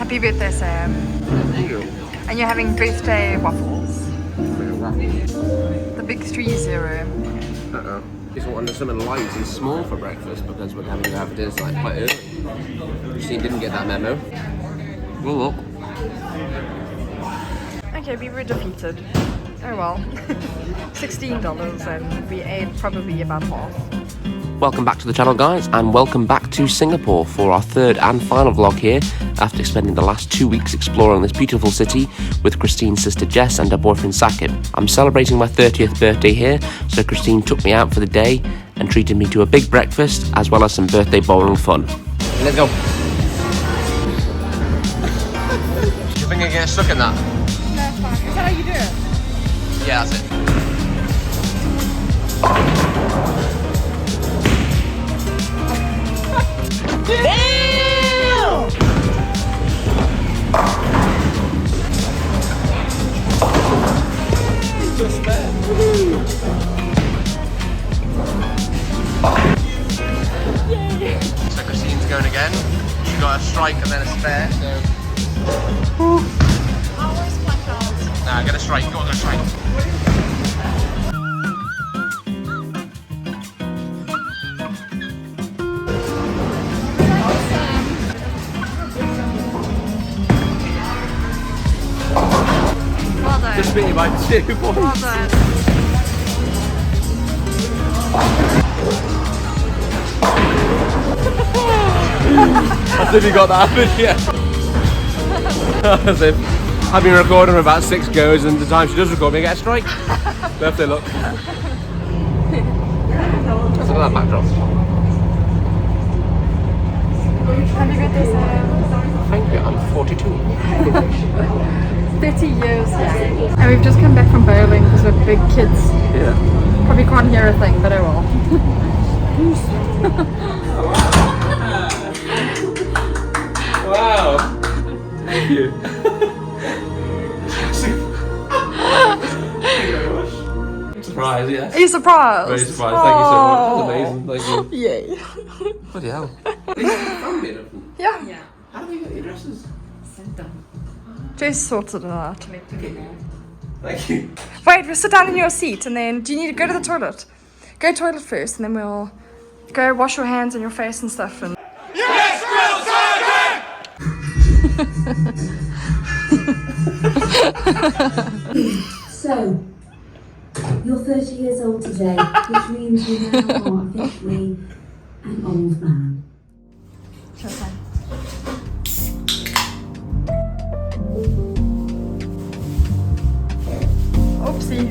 Happy birthday, Sam. Thank you. And you're having birthday waffles. The big 3-0. Uh-oh. Just wanted something light and small for breakfast because we're having to have this like quite early. Christine didn't get that memo. Oh look. Okay, we were defeated. Oh well. $16 and we ate probably about half. Welcome back to the channel, guys, and welcome back to Singapore for our third and final vlog here after spending the last 2 weeks exploring this beautiful city with Christine's sister Jess and her boyfriend Sakib. I'm celebrating my 30th birthday here, so Christine took me out for the day and treated me to a big breakfast as well as some birthday bowling fun. Let's go. You think I get stuck in that? No, it's fine. Is that how you do it? Yeah, that's it. Damn! Just there. Yay! So Christine's going again. She got a strike and then a spare, so... Always black out. Nah, get a strike. Go on, get a strike. Well done. Just beat you by 2 points. Well done. As if you got that video. As if I've been recording for about 6 goes and the time she does record me I get a strike. Birthday look. Look at that backdrop. Happy birthday, Sam. Thank you, I'm 42. 30 years, yeah. And we've just come back from bowling because we're big kids. Yeah. Probably can't hear a thing, but oh well. Wow. Thank you. Surprise, yes. Are you surprised? Very surprised, thank you so much. That's amazing, thank you. Yay. Bloody hell. Yeah. Yeah. How do they get the addresses? Jess sorted it out. Thank you. Wait, we'll sit down in your seat and then do you need to go to the toilet? Go toilet first and then we'll go wash your hands and your face and stuff and Yes, So, you're 30 years old today, which means you now are officially an old man. Showtime. Oopsie.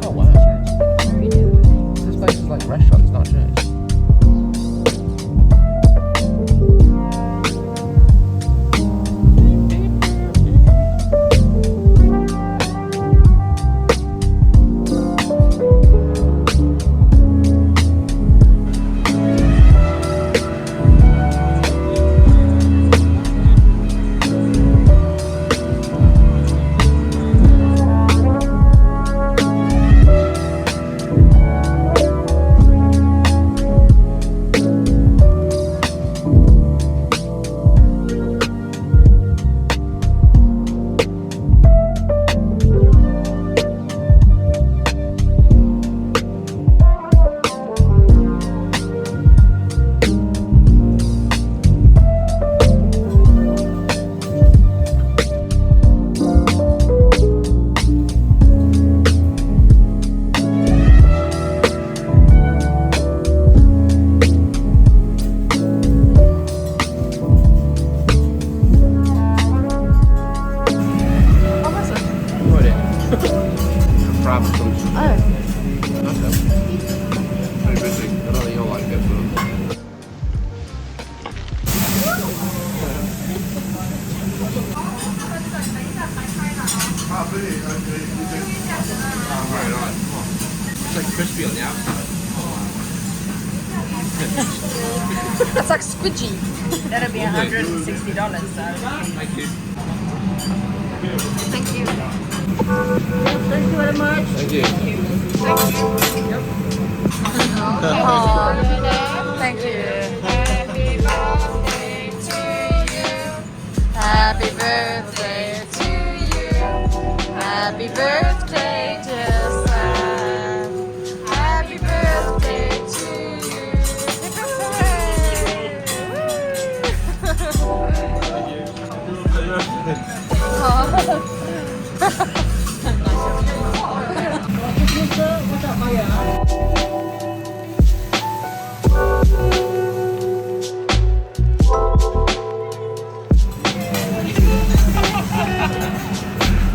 Oh wow. This place is like a restaurant, it's not a church. That's like squidgy. That'll be $160. So. Thank you. Thank you. Thank you very much. Thank you. Thank you. Happy birthday to you. Happy birthday, Jess. Happy birthday to you.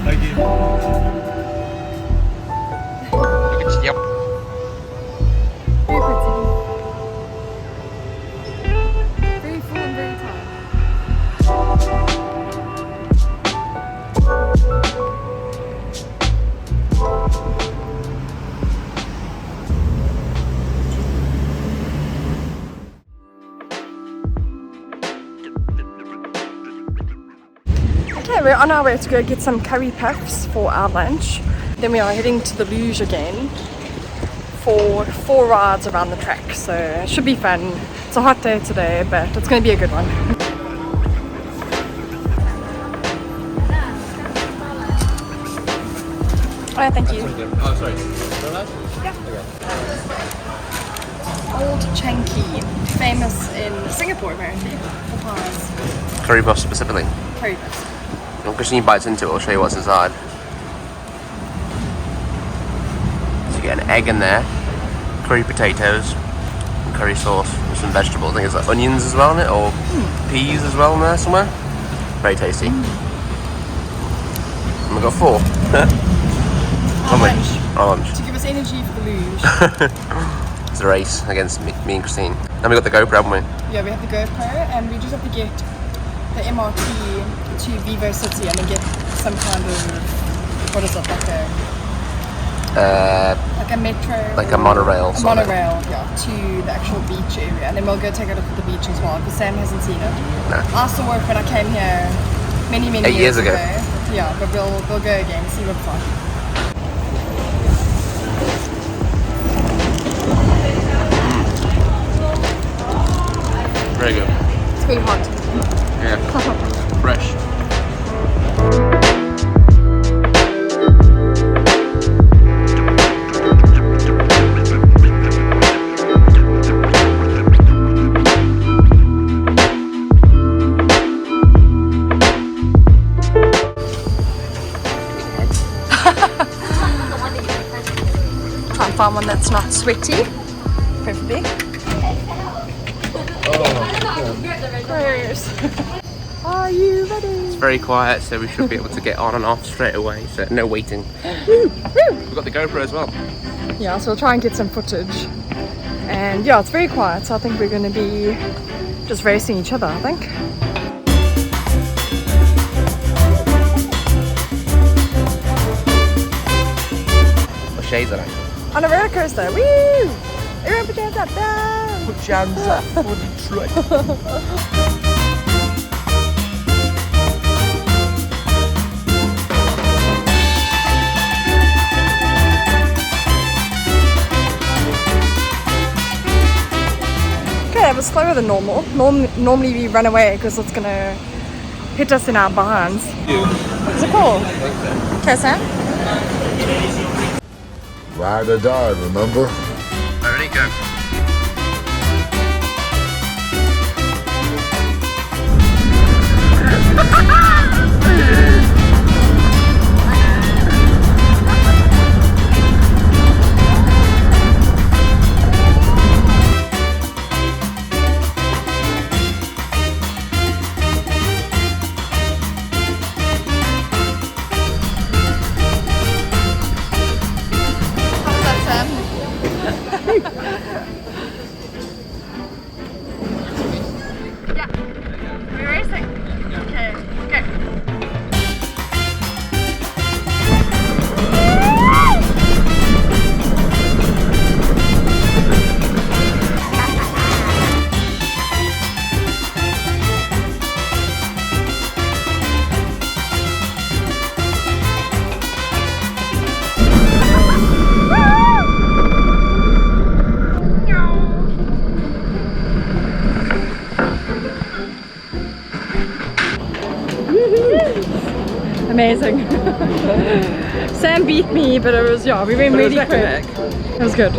Thank you. Yep. Very pretty. Very full and very tight. Okay, we're on our way to go get some curry puffs for our lunch. Then we are heading to the Luge again for 4 rides around the track. So it should be fun. It's a hot day today, but it's going to be a good one. Oh, thank you. Oh, sorry. Old Chanky, famous in Singapore apparently for pies. Curry puff specifically. Curry puffs. Well, Christine bites into it, I'll show you what's inside. So you get an egg in there, curry potatoes, and curry sauce, with some vegetables. I think it's like onions as well in it, or peas as well in there somewhere. Very tasty. And we've got 4. Our lunch. Our lunch. To give us energy for the Luge. It's a race against me and Christine. Then we got the GoPro, haven't we? Yeah, we have the GoPro and we just have to get the MRT to Vivo City and then get some kind of, what is it, like a metro, Like a monorail. a monorail, yeah, to the actual beach area, and then we'll go take a look at the beach as well because Sam hasn't seen it. No. I saw it when I came here many 8 years ago. Yeah, but we'll go again and see what it's like. Very good. It's really hot. Yeah. Fresh. Try and find one that's not sweaty, preferably. Gross. Are you ready? It's very quiet, so we should be able to get on and off straight away. So no waiting. We've got the GoPro as well. Yeah, so we'll try and get some footage. And yeah, it's very quiet, so I think we're going to be just racing each other, I think. What shades are they? On a roller coaster, woo! Everyone put your hands up, down! Put your hands up for the trip. Okay, that was slower than normal. Normally we run away because it's gonna hit us in our behinds. Is it cool? Okay, Sam? Ride or die, remember? Ready, go. amazing. Sam beat me, but it was, yeah, we went really quick. It was good.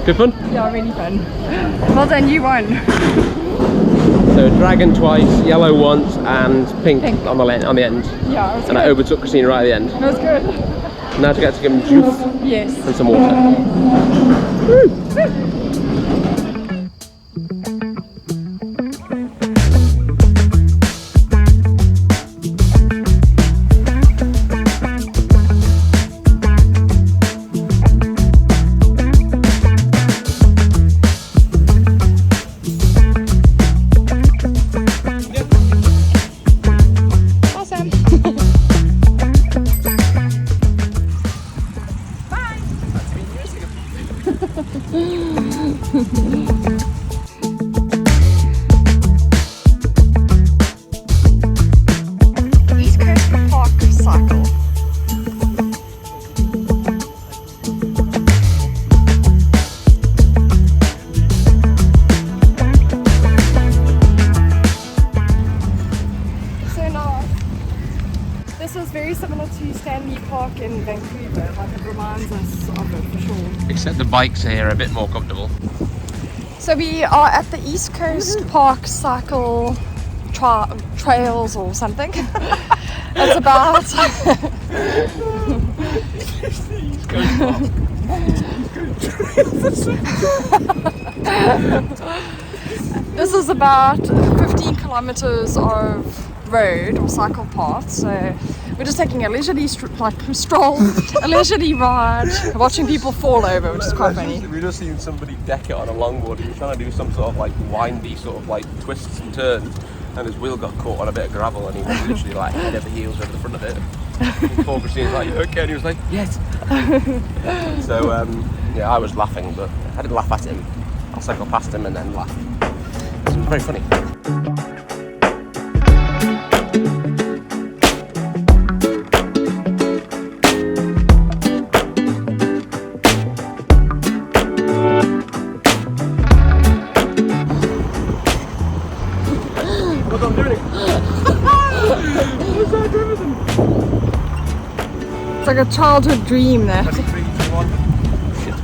Good fun? Yeah, really fun. Well done, you won. So dragon twice, yellow once, and pink. On the end. Yeah, it was And I overtook Christina right at the end. It was good. Now to get to give him juice Yes. and some water. East Coast Park cycle. So now, this is very similar to Stanley Park in Vancouver. Like it reminds us of it for sure. Except the bikes here are a bit more comfortable. So we are at the East Coast Park cycle trails or something. It's about this is about 15 kilometers of road or cycle path. So we're just taking a leisurely stroll, a leisurely ride, watching people fall over, which is quite funny. We just seen somebody deck it on a longboard. He was trying to do some sort of like windy sort of like twists and turns, and his wheel got caught on a bit of gravel, and he was literally like head over heels over the front of it. Poor Christina's like, "You okay?" And he was like, "Yes." So yeah, I was laughing, but I didn't laugh at him. I'll cycle past him and then laugh. It was very funny. What I'm doing? What's that doing with him? It's like a childhood dream there. Ready, 3, 2, 1. Shit.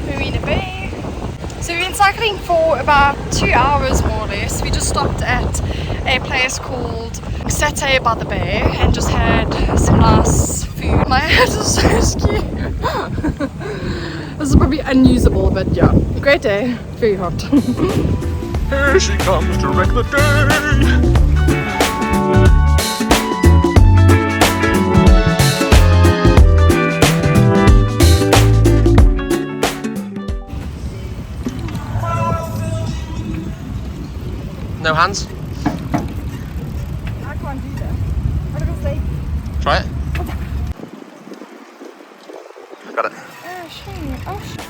Marina Bay. So we've been cycling for about 2 hours more or less. We just stopped at a place called Satay by the Bay and just had some nice food. My hat is so skew. This is probably unusable, but yeah, great day, very hot. Here she comes to wreck the day. No hands? I can't do that. What if it's like... Try it. Got it. Oh, shit.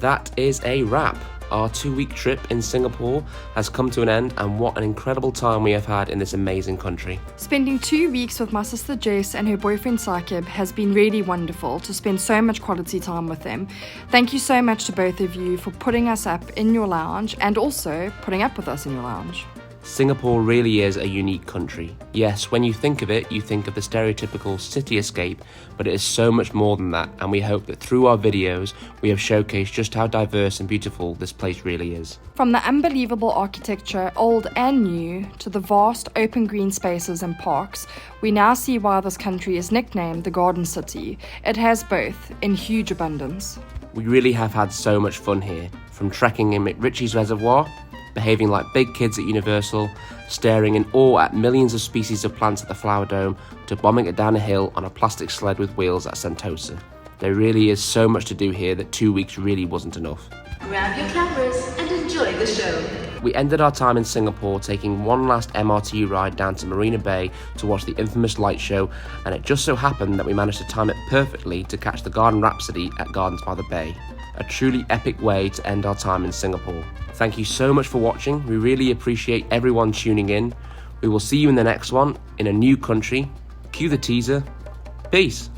That is a wrap. Our 2-week trip in Singapore has come to an end, and what an incredible time we have had in this amazing country. Spending 2 weeks with my sister Jess and her boyfriend Sakib has been really wonderful to spend so much quality time with them. Thank you so much to both of you for putting us up in your lounge and also putting up with us in your lounge. Singapore really is a unique country. Yes, when you think of it, you think of the stereotypical city escape, but it is so much more than that, and we hope that through our videos, we have showcased just how diverse and beautiful this place really is. From the unbelievable architecture, old and new, to the vast open green spaces and parks, we now see why this country is nicknamed the Garden City. It has both, in huge abundance. We really have had so much fun here, from trekking in McRitchie's Reservoir, behaving like big kids at Universal, staring in awe at millions of species of plants at the Flower Dome, to bombing it down a hill on a plastic sled with wheels at Sentosa. There really is so much to do here that 2 weeks really wasn't enough. Grab your cameras and enjoy the show. We ended our time in Singapore taking one last MRT ride down to Marina Bay to watch the infamous light show, and it just so happened that we managed to time it perfectly to catch the Garden Rhapsody at Gardens by the Bay. A truly epic way to end our time in Singapore. Thank you so much for watching. We really appreciate everyone tuning in. We will see you in the next one in a new country. Cue the teaser. Peace.